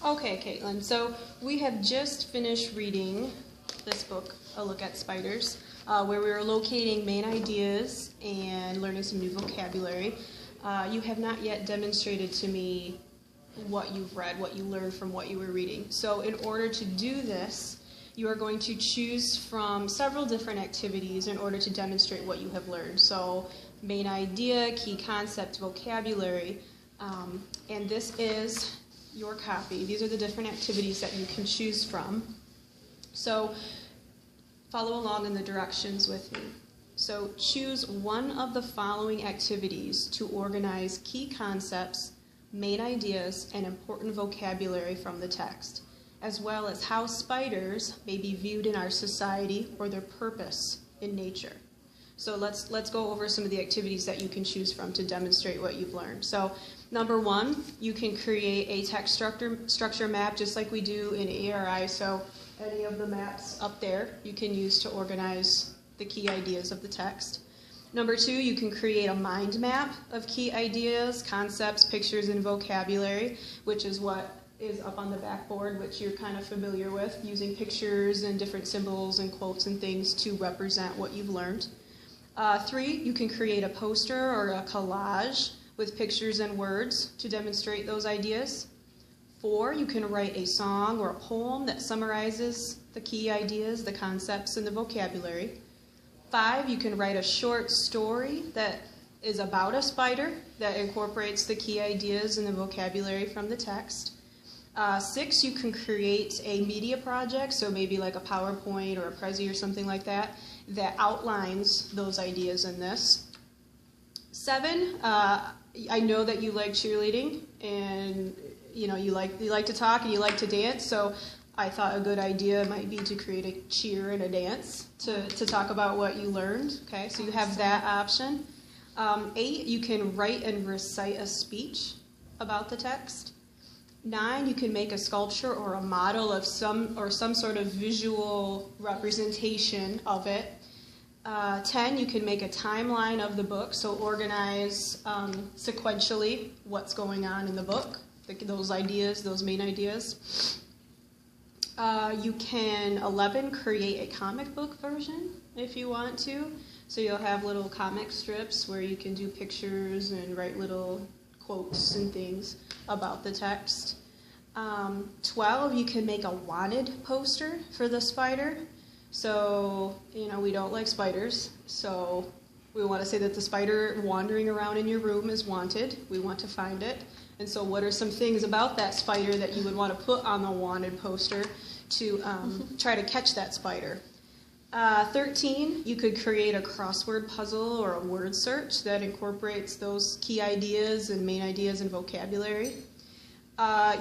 Okay, Caitlin, so we have just finished reading this book, A Look at Spiders, where we were locating main ideas and learning some new vocabulary. You have not yet demonstrated to me what you've read, what you learned from what you were reading. So in order to do this, you are going to choose from several different activities in order to demonstrate what you have learned. So main idea, key concept, vocabulary, and this is your copy. These are the different activities that you can choose from. So follow along in the directions with me. So choose one of the following activities to organize key concepts, main ideas, and important vocabulary from the text, as well as how spiders may be viewed in our society or their purpose in nature. So let's go over some of the activities that you can choose from to demonstrate what you've learned. So number one, you can create a text structure map just like we do in ARI. So any of the maps up there you can use to organize the key ideas of the text. Number two, you can create a mind map of key ideas, concepts, pictures, and vocabulary, which is what is up on the backboard, which you're kind of familiar with, using pictures and different symbols and quotes and things to represent what you've learned. Three, you can create a poster or a collage with pictures and words to demonstrate those ideas. Four, you can write a song or a poem that summarizes the key ideas, the concepts, and the vocabulary. Five, you can write a short story that is about a spider that incorporates the key ideas and the vocabulary from the text. Six, you can create a media project, so maybe like a PowerPoint or a Prezi or something like that, that outlines those ideas in this. Seven, I know that you like cheerleading and you like to talk and you like to dance, so I thought a good idea might be to create a cheer and a dance to talk about what you learned. Okay, so you have that option. Eight, you can write and recite a speech about the text. Nine, you can make a sculpture or a model of some sort of visual representation of it. 10, you can make a timeline of the book, so organize sequentially what's going on in the book, those ideas, those main ideas. You can, 11, create a comic book version if you want to. So you'll have little comic strips where you can do pictures and write little quotes and things about the text. 12, you can make a wanted poster for the spider. So, we don't like spiders, so we want to say that the spider wandering around in your room is wanted. We want to find it. And so what are some things about that spider that you would want to put on the wanted poster to try to catch that spider? 13, you could create a crossword puzzle or a word search that incorporates those key ideas and main ideas and vocabulary.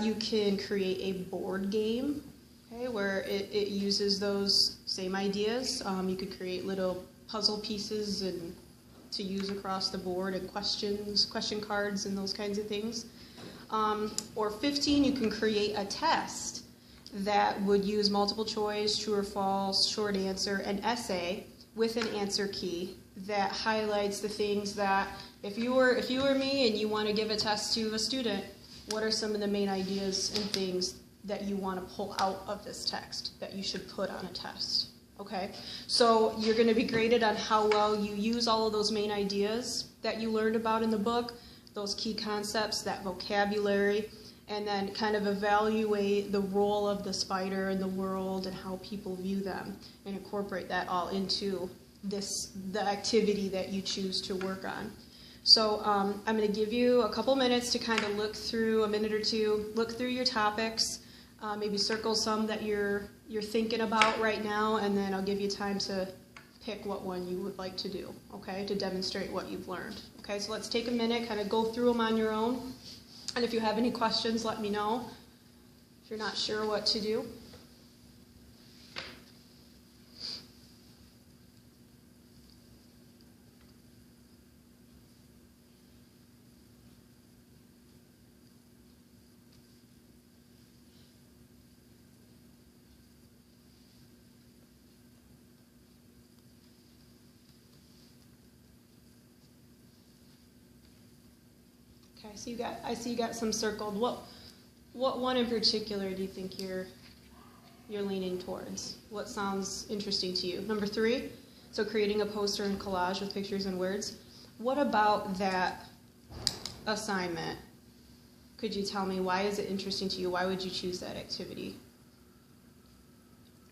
You can create a board game, okay, where it uses those same ideas. You could create little puzzle pieces and to use across the board and question cards and those kinds of things. Or 15, you can create a test that would use multiple choice, true or false, short answer, and essay with an answer key that highlights the things that if you were me and you want to give a test to a student, what are some of the main ideas and things that you want to pull out of this text that you should put on a test? Okay, so you're going to be graded on how well you use all of those main ideas that you learned about in the book, those key concepts, that vocabulary, and then kind of evaluate the role of the spider in the world and how people view them, and incorporate that all into the activity that you choose to work on. So I'm going to give you a couple minutes to kind of look through, a minute or two, look through your topics, maybe circle some that you're thinking about right now, and then I'll give you time to pick what one you would like to do, okay, to demonstrate what you've learned. Okay, so let's take a minute, kind of go through them on your own, and if you have any questions, let me know if you're not sure what to do. Okay, so I see you got some circled. What one in particular do you think you're leaning towards? What sounds interesting to you? Number 3, so creating a poster and collage with pictures and words. What about that assignment? Could you tell me, why is it interesting to you? Why would you choose that activity?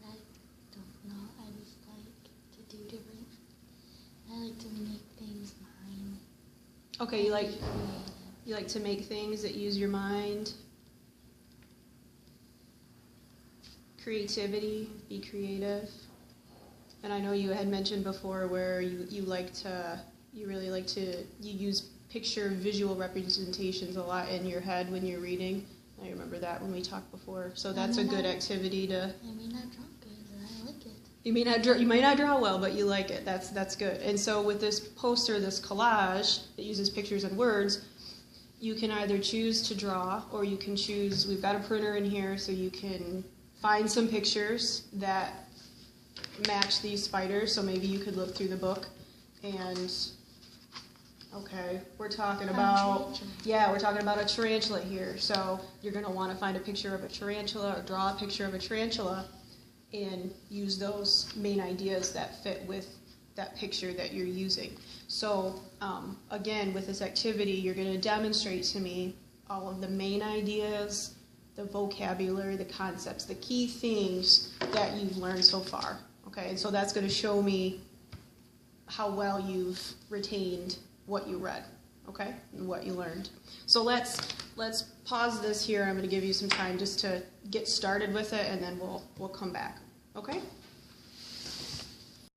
I don't know. I just like to do different. I like to make things mine. Okay, you like to make things that use your mind. Creativity, be creative. And I know you had mentioned before where you really like to use picture visual representations a lot in your head when you're reading. I remember that when we talked before. So that's a good activity to. I may not draw good, but I like it. You may not draw well, but you like it. That's good. And so with this poster, this collage that uses pictures and words, you can either choose to draw, or you can choose. We've got a printer in here, so you can find some pictures that match these spiders. So maybe you could look through the book and. Okay, we're talking about a tarantula here. So you're going to want to find a picture of a tarantula or draw a picture of a tarantula and use those main ideas that fit with that picture that you're using. So again, with this activity, you're going to demonstrate to me all of the main ideas, the vocabulary, the concepts, the key things that you've learned so far. Okay, and so that's going to show me how well you've retained what you read, okay, and what you learned. So let's pause this here. I'm going to give you some time just to get started with it, and then we'll come back, okay?